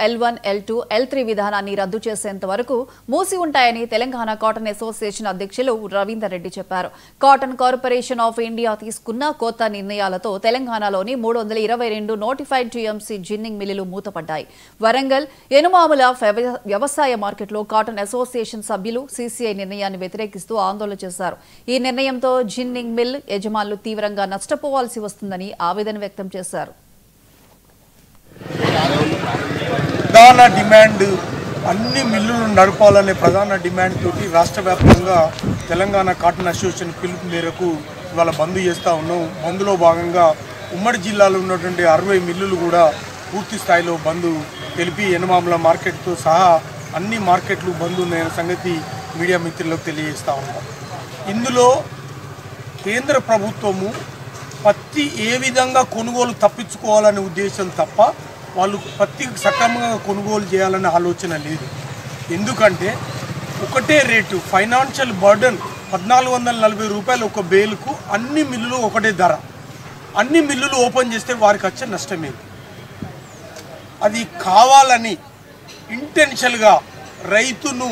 L1, L2, L3 విధానాన్ని రద్దు చేసేంత వరకు మూసి ఉంటాయని తెలంగాణ కాటన్ అసోసియేషన్ అధ్యక్షులు రవీందర్ రెడ్డి చెప్పారు. కాటన్ కార్పొరేషన్ ఆఫ్ ఇండియా తీసుకున్న కొత్త నిర్ణయాలతో తెలంగాణలోని 322 నోటిఫైడ్ టీఎంసీ జిన్నింగ్ మిల్లులు మూతపడ్డాయి. వరంగల్, ఎనుమాముల వ్యవసాయ మార్కెట్లో కాటన్ అసోసియేషన్ సభ్యులు సీసీఐ నిర్ణయాన్ని వ్యతిరేకిస్తూ ఆందోళన చేశారు. ఈ నిర్ణయంతో జిన్నింగ్ మిల్ యజమానులు తీవ్రంగా నష్టపోవాల్సి వస్తుందని ఆవేదన వ్యక్తం చేశారు. ప్రధాన డిమాండ్ అన్ని మిల్లులు నడపాలనే ప్రధాన డిమాండ్ తోటి రాష్ట్ర వ్యాప్తంగా తెలంగాణ కాటన్ అసోసియేషన్ పిలుపు మేరకు ఇవాళ బంద్ చేస్తూ ఉన్నాం. బంద్లో భాగంగా ఉమ్మడి జిల్లాలో ఉన్నటువంటి 60 మిల్లులు కూడా పూర్తి స్థాయిలో బంద్ తెలిపి ఎనుమాముల మార్కెట్తో సహా అన్ని మార్కెట్లు బంద్ ఉన్న సంగతి మీడియా మిత్రులకు తెలియజేస్తూ ఉన్నాం. ఇందులో కేంద్ర ప్రభుత్వము పత్తి ఏ విధంగా కొనుగోలు తప్పించుకోవాలనే ఉద్దేశం తప్ప వాళ్ళు పత్తి సక్రమంగా కొనుగోలు చేయాలనే ఆలోచన లేదు. ఎందుకంటే ఒకటే రేటు, ఫైనాన్షియల్ బర్డన్ 1440 రూపాయలు ఒక బేలుకు, అన్ని మిల్లులు ఒకటే ధర. అన్ని మిల్లులు ఓపెన్ చేస్తే వారికి వచ్చే నష్టమే. అది కావాలని ఇంటెన్షన్గా రైతును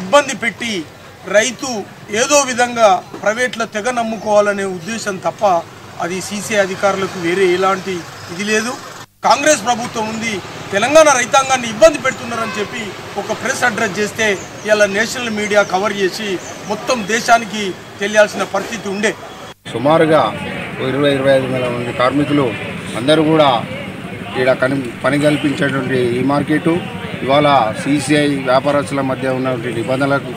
ఇబ్బంది పెట్టి రైతు ఏదో విధంగా ప్రైవేట్లో తెగ నమ్ముకోవాలనే ఉద్దేశం తప్ప అది సీసీ అధికారులకు వేరే ఎలాంటి ఇది లేదు. కాంగ్రెస్ ప్రభుత్వం ఉంది, తెలంగాణ రైతాంగాన్ని ఇబ్బంది పెడుతున్నారని చెప్పి ఒక ప్రెస్ అడ్రస్ చేస్తే ఇలా నేషనల్ మీడియా కవర్ చేసి మొత్తం దేశానికి తెలియాల్సిన పరిస్థితి ఉండే. సుమారుగా 20-25 వేల మంది కార్మికులు అందరూ కూడా ఇక్కడ పని కల్పించేటువంటి ఈ మార్కెటు ఇవాళ సీసీఐ వ్యాపారస్తుల మధ్య ఉన్నటువంటి నిబంధనలకు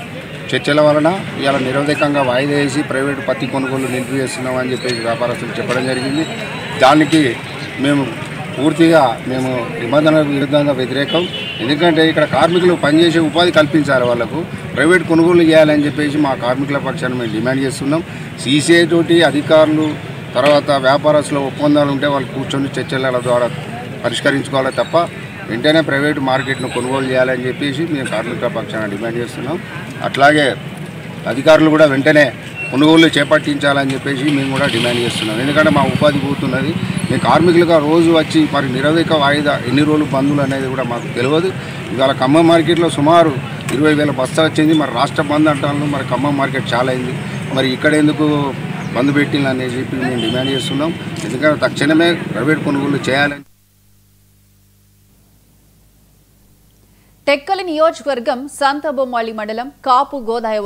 చర్చల వలన ఇవాళ నిరోధకంగా వాయిదా వేసి ప్రైవేటు పత్తి కొనుగోలు నిలిపివేస్తున్నామని చెప్పేసి వ్యాపారస్తులు చెప్పడం జరిగింది. దానికి మేము పూర్తిగా నిబంధనలకు విరుద్ధంగా వ్యతిరేకం. ఎందుకంటే ఇక్కడ కార్మికులు పనిచేసే ఉపాధి కల్పించాలి, వాళ్ళకు ప్రైవేట్ కొనుగోలు చేయాలని చెప్పేసి మా కార్మికుల పక్షాన్ని మేము డిమాండ్ చేస్తున్నాం. సీసీఐ తోటి అధికారులు తర్వాత వ్యాపారస్తుల ఒప్పందాలు ఉంటే వాళ్ళు కూర్చొని చర్చల ద్వారా పరిష్కరించుకోవాలి తప్ప వెంటనే ప్రైవేటు మార్కెట్ను కొనుగోలు చేయాలని చెప్పేసి మేము కార్మికుల పక్షాన డిమాండ్ చేస్తున్నాం. అట్లాగే అధికారులు కూడా వెంటనే కొనుగోలు చేపట్టించాలని చెప్పేసి మేము కూడా డిమాండ్ చేస్తున్నాం. ఎందుకంటే మా ఉపాధి పోతున్నది. మేము కార్మికులుగా రోజు వచ్చి మరి నిరోధక వాయిదా ఎన్ని రోజులు బంధువులు అనేది కూడా మాకు తెలియదు. ఇవాళ ఖమ్మం మార్కెట్లో సుమారు 20,000 బస్తా వచ్చింది. మరి రాష్ట్ర బంద్ అంటాను, మరి ఖమ్మం మార్కెట్ చాలా అయింది. మరి ఇక్కడ ఎందుకు బంద్ పెట్టింది అని చెప్పి మేము డిమాండ్ చేస్తున్నాం. ఎందుకంటే తక్షణమే ప్రైవేట్ కొనుగోలు చేయాలని. టెక్కలి నియోజకవర్గం సంతబొమ్మాళి మండలం కాపు గోదావరి